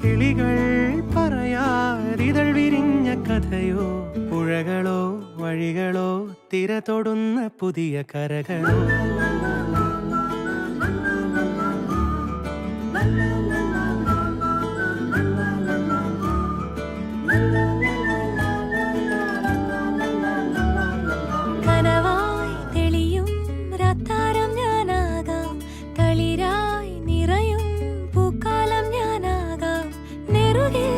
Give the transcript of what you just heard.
കിളികൾ പറയാരിതൾ വിരിഞ്ഞ കഥയോ, പുഴകളോ വഴികളോ തിര തൊടുന്ന പുതിയ കരകളോ. കനവായി തെളിയും രാത്താരം ഞാനാകാം, തളിരായി നിറയും പൂക്കാലം ഞാനാകാം, നെറുകിൽ